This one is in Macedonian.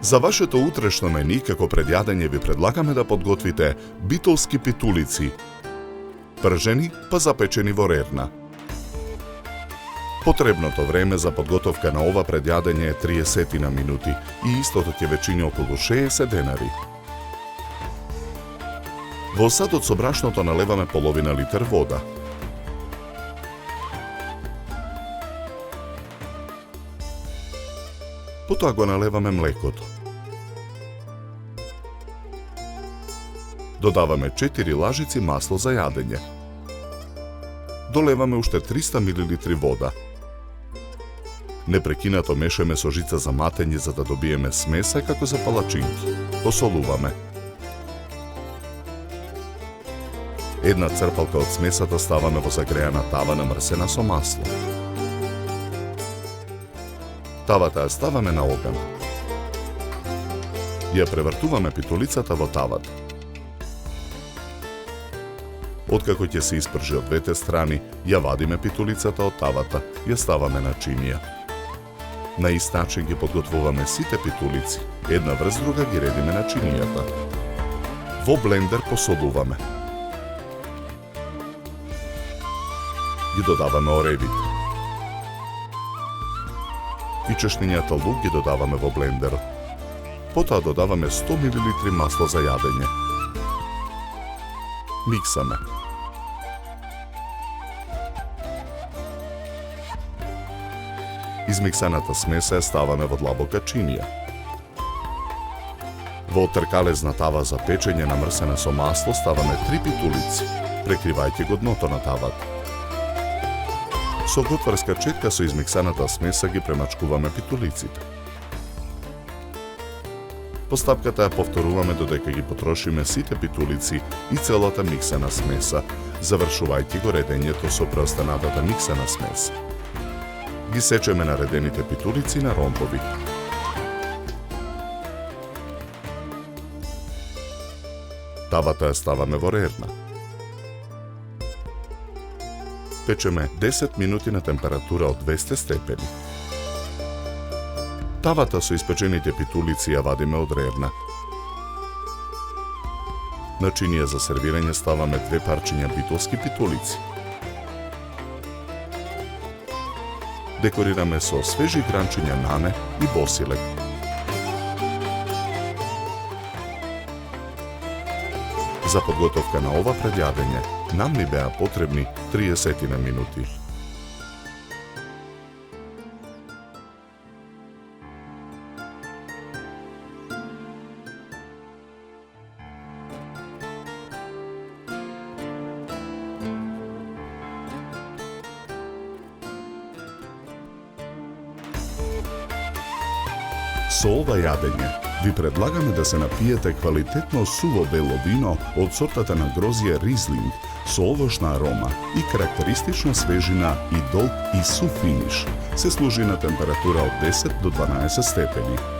За вашето утрешно мени, како пред јадење, ви предлагаме да подготвите битолски питулици, пржени па запечени во рерна. Потребното време за подготовка на ова пред јадење е 30 минути и истото ќе ве чини околу 60 денари. Во садот со брашното налеваме половина литар вода. Потоа го налеваме млекото. Додаваме 4 лажици масло за јадење. Долеваме уште 300 мл вода. Непрекинато мешаме со жица за матење за да добиеме смеса како за палачинки. Посолуваме. Една црпалка од смесата ставаме во загреана тава намрсена со масло. Тавата ја ставаме на оган. Ја превртуваме питулицата во тавата. Откако ќе се испржи од двете страни, ја вадиме питулицата од тавата, ја ставаме на чинија. На ист начин ги подготвуваме сите питулици, една врз друга ги редиме на чинијата. Во блендер посолуваме. Ги додаваме оревите. И чешнињата лук ги додаваме во блендерот. Потоа додаваме 100 мл масло за јадење. Миксаме. Измиксаната смеса ја ставаме во длабока чинија. Во тркалезна тава за печење намрсена со масло ставаме 3 питулици, прекривајќи го дното на тавата. Со готварска четка со измиксаната смеса ги премачкуваме питулиците. Постапката ја повторуваме додека ги потрошиме сите питулици и целата миксана смеса, завршувајќи го редењето со преостанатата миксана смеса. Ги сечеме наредените питулици на ромбови. Тавата ја ставаме во рерна. Печеме 10 минути на температура од 200 степени. Тавата со испечените питулици ја вадиме од рерна. На чинија за сервирање ставаме 2 парчиња битолски питулици. Декорираме со свежи гранчиња нане и босилек. За подготовка на ова предјадење нам ни беа потребни 30 минути. Со ова јадење ви предлагаме да се напиете квалитетно суво бело вино од сортата на грозје Ризлинг со овошна арома и карактеристична свежина и долг и сув финиш. Се служи на температура од 10 до 12 степени.